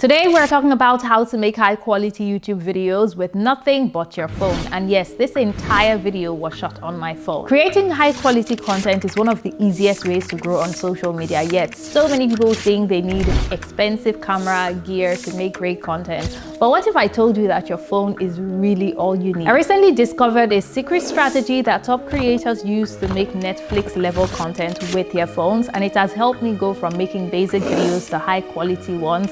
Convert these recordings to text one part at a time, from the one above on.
Today we're talking about how to make high quality YouTube videos with nothing but your phone. And yes, this entire video was shot on my phone. Creating high quality content is one of the easiest ways to grow on social media, yet so many people think they need expensive camera gear to make great content. But what if I told you that your phone is really all you need? I recently discovered a secret strategy that top creators use to make Netflix level content with their phones, and it has helped me go from making basic videos to high quality ones,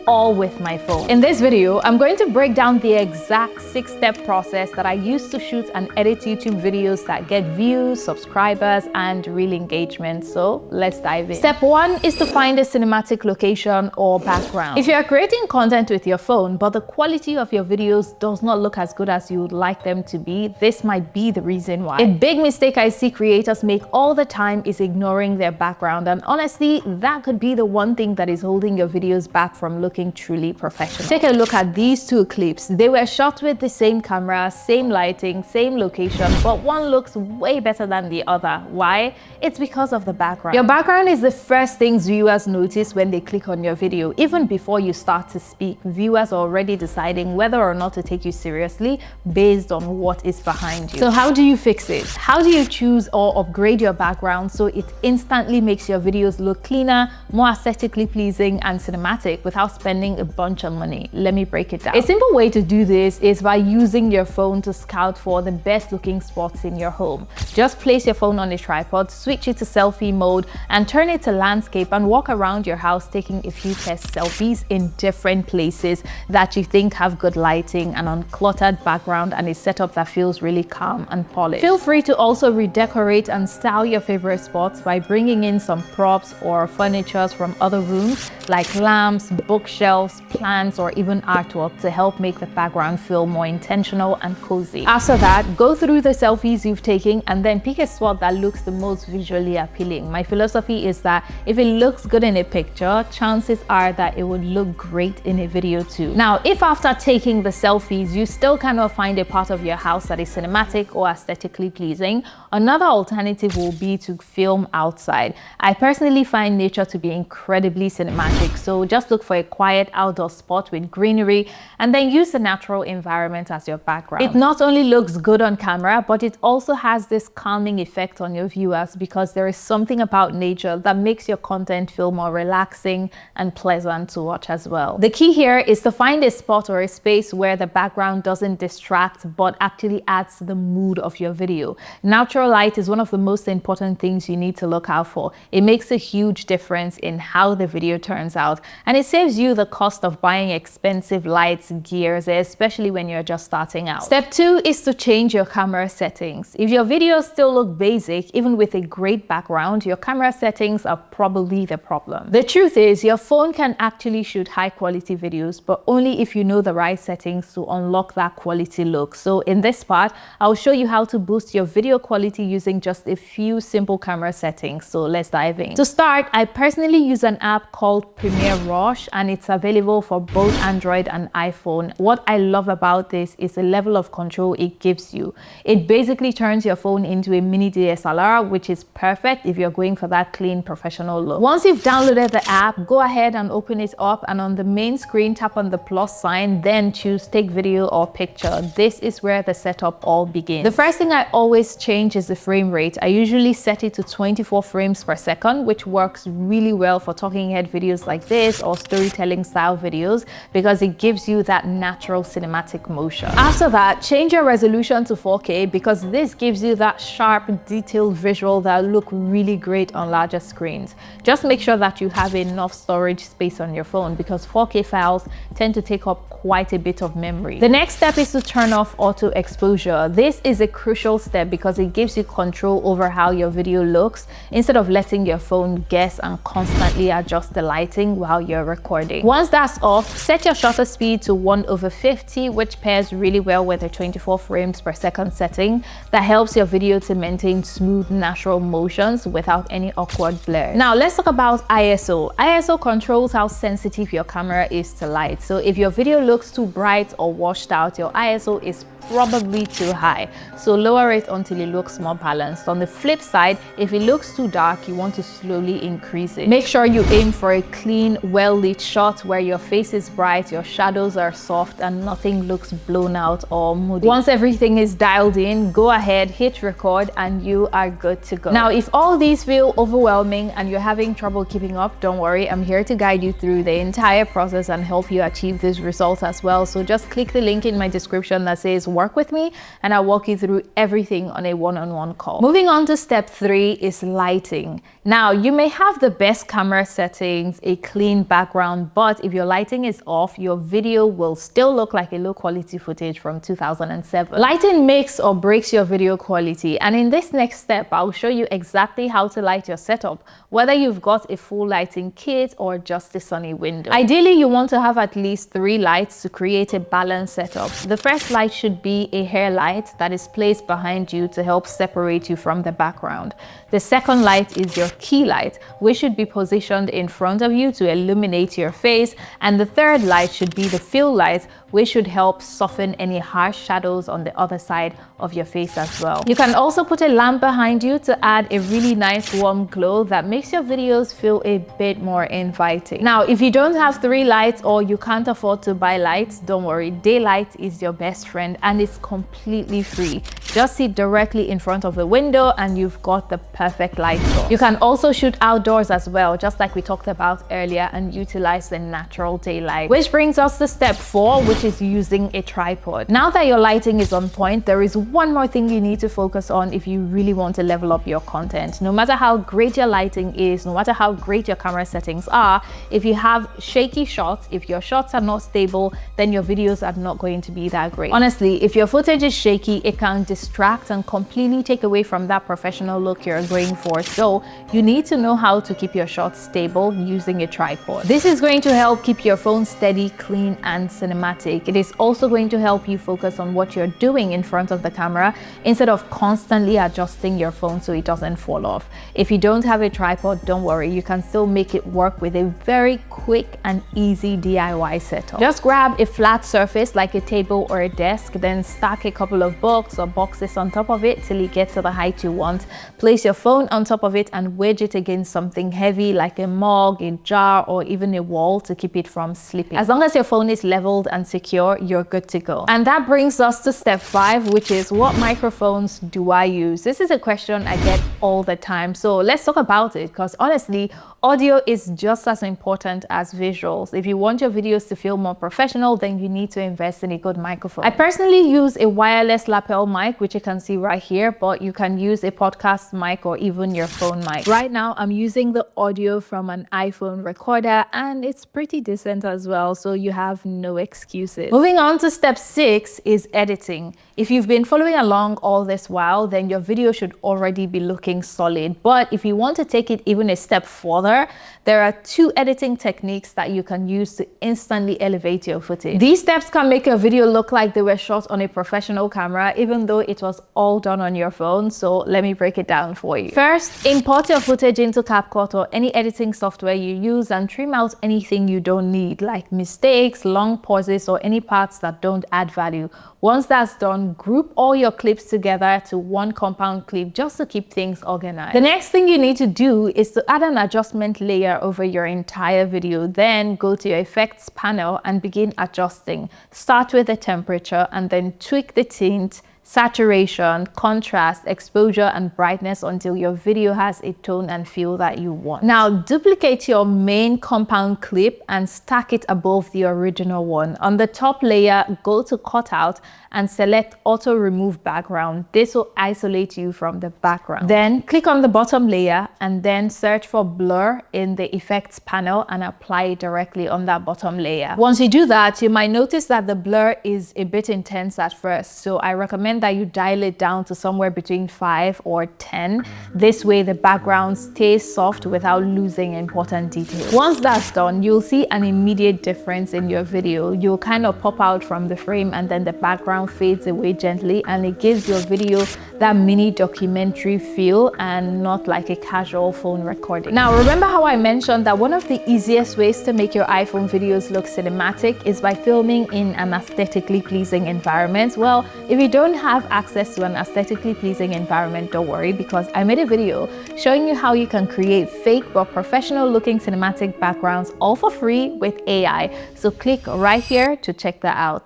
all with my phone. In this video, I'm going to break down the exact 6-step process that I use to shoot and edit YouTube videos that get views, subscribers, and real engagement. So let's dive in. Step 1 is to find a cinematic location or background. If you are creating content with your phone, but the quality of your videos does not look as good as you would like them to be, this might be the reason why. A big mistake I see creators make all the time is ignoring their background, and honestly, that could be the one thing that is holding your videos back from looking truly professional. Take a look at these two clips. They were shot with the same camera, same lighting, same location, but one looks way better than the other. Why? It's because of the background. Your background is the first things viewers notice when they click on your video. Even before you start to speak, viewers are already deciding whether or not to take you seriously based on what is behind you. So how do you fix it? How do you choose or upgrade your background so it instantly makes your videos look cleaner, more aesthetically pleasing, and cinematic without spending a bunch of money? Let me break it down. A simple way to do this is by using your phone to scout for the best looking spots in your home. Just place your phone on a tripod, switch it to selfie mode, and turn it to landscape, and walk around your house taking a few test selfies in different places that you think have good lighting, an uncluttered background, and a setup that feels really calm and polished. Feel free to also redecorate and style your favorite spots by bringing in some props or furniture from other rooms like lamps, bookshelves, plants, or even artwork to help make the background feel more intentional and cozy. After that, go through the selfies you've taken and then pick a spot that looks the most visually appealing. My philosophy is that if it looks good in a picture, chances are that it would look great in a video too. Now, if after taking the selfies you still cannot find a part of your house that is cinematic or aesthetically pleasing, another alternative will be to film outside. I personally find nature to be incredibly cinematic, so just look for a quiet outdoor spot with greenery and then use the natural environment as your background. It not only looks good on camera, but it also has this calming effect on your viewers because there is something about nature that makes your content feel more relaxing and pleasant to watch as well. The key here is to find a spot or a space where the background doesn't distract but actually adds to the mood of your video. Natural light is one of the most important things you need to look out for. It makes a huge difference in how the video turns out, and it saves you the cost of buying expensive lights, gears, especially when you're just starting out. Step 2 is to change your camera settings. If your videos still look basic, even with a great background, your camera settings are probably the problem. The truth is, your phone can actually shoot high quality videos, but only if you know the right settings to unlock that quality look. So in this part, I'll show you how to boost your video quality using just a few simple camera settings. So let's dive in. To start, I personally use an app called Premiere Rush, and it's available for both Android and iPhone. What I love about this is the level of control it gives you. It basically turns your phone into a mini DSLR, which is perfect if you're going for that clean professional look. Once you've downloaded the app, go ahead and open it up, and on the main screen tap on the plus sign, then choose take video or picture. This is where the setup all begins. The first thing I always change is the frame rate. I usually set it to 24 frames per second, which works really well for talking head videos like this or storytelling style videos because it gives you that natural cinematic motion. After that, change your resolution to 4K because this gives you that sharp, detailed visual that look really great on larger screens. Just make sure that you have enough storage space on your phone because 4K files tend to take up quite a bit of memory. The next step is to turn off auto exposure. This is a crucial step because it gives you control over how your video looks instead of letting your phone guess and constantly adjust the lighting while you're recording. Once that's off, set your shutter speed to 1/50, which pairs really well with the 24 frames per second setting that helps your video to maintain smooth, natural motions without any awkward blur. Now let's talk about ISO. ISO controls how sensitive your camera is to light. So if your video looks too bright or washed out, your ISO is probably too high. So lower it until it looks more balanced. On the flip side, if it looks too dark, you want to slowly increase it. Make sure you aim for a clean, well-lit shot where your face is bright, your shadows are soft, and nothing looks blown out or moody. Once everything is dialed in, go ahead, hit record, and you are good to go. Now, if all these feel overwhelming and you're having trouble keeping up, don't worry, I'm here to guide you through the entire process and help you achieve these results as well. So just click the link in my description that says work with me, and I'll walk you through everything on a one-on-one call. Moving on to step 3 is lighting. Now, you may have the best camera settings, a clean background, but if your lighting is off, your video will still look like a low quality footage from 2007. Lighting makes or breaks your video quality, and in this next step, I'll show you exactly how to light your setup, whether you've got a full lighting kit or just a sunny window. Ideally, you want to have at least 3 lights to create a balanced setup. The first light should be a hair light that is placed behind you to help separate you from the background. The second light is your key light, which should be positioned in front of you to illuminate your face. And the third light should be the fill light, which should help soften any harsh shadows on the other side of your face as well. You can also put a lamp behind you to add a really nice warm glow that makes your videos feel a bit more inviting. Now, if you don't have 3 lights or you can't afford to buy lights, don't worry, daylight is your best friend and it's completely free. Just sit directly in front of the window and you've got the perfect light source. You can also shoot outdoors as well, just like we talked about earlier, and utilize the natural daylight. Which brings us to step 4, which is using a tripod. Now that your lighting is on point, there is one more thing you need to focus on if you really want to level up your content. No matter how great your lighting is, no matter how great your camera settings are, if you have shaky shots, if your shots are not stable, then your videos are not going to be that great. Honestly, if your footage is shaky, it can distract and completely take away from that professional look you're going for. So you need to know how to keep your shots stable using a tripod. This is going to help keep your phone steady, clean, and cinematic. It is also going to help you focus on what you're doing in front of the camera instead of constantly adjusting your phone so it doesn't fall off. If you don't have a tripod, don't worry, you can still make it work with a very quick and easy DIY setup. Just grab a flat surface like a table or a desk, then stack a couple of books or boxes on top of it till you get to the height you want. Place your phone on top of it and wedge it against something heavy like a mug, a jar, or even a wall to keep it from slipping. As long as your phone is leveled and secure, you're good to go. And that brings us to step 5, which is what microphones do I use? This is a question I get all the time. So let's talk about it, because honestly, audio is just as important as visuals. If you want your videos to feel more professional, then you need to invest in a good microphone. I personally use a wireless lapel mic, which you can see right here, but you can use a podcast mic or even your phone mic. Right now, I'm using the audio from an iPhone recorder and it's pretty decent as well, so you have no excuses. Moving on to step 6 is editing. If you've been following along all this while, then your video should already be looking solid. But if you want to take it even a step further, there are 2 editing techniques that you can use to instantly elevate your footage. These steps can make your video look like they were shot on a professional camera, even though it was all done on your phone. So let me break it down for you. First, import your footage into CapCut or any editing software you use and trim out anything you don't need, like mistakes, long pauses, or any parts that don't add value. Once that's done, group all your clips together to one compound clip just to keep things organized. The next thing you need to do is to add an adjustment layer over your entire video. Then go to your effects panel and begin adjusting. Start with the temperature and then tweak the tint, saturation, contrast, exposure, and brightness until your video has a tone and feel that you want. Now, duplicate your main compound clip and stack it above the original one. On the top layer, go to cutout and select auto remove background. This will isolate you from the background. Then click on the bottom layer and then search for blur in the effects panel and apply it directly on that bottom layer. Once you do that, you might notice that the blur is a bit intense at first, so I recommend recommend that you dial it down to somewhere between 5 or 10. This way the background stays soft without losing important details. Once that's done, you'll see an immediate difference in your video. You'll kind of pop out from the frame and then the background fades away gently, and it gives your video that mini documentary feel and not like a casual phone recording. Now, remember how I mentioned that one of the easiest ways to make your iPhone videos look cinematic is by filming in an aesthetically pleasing environment? Well, if you don't have access to an aesthetically pleasing environment, don't worry, because I made a video showing you how you can create fake but professional looking cinematic backgrounds all for free with AI. So click right here to check that out.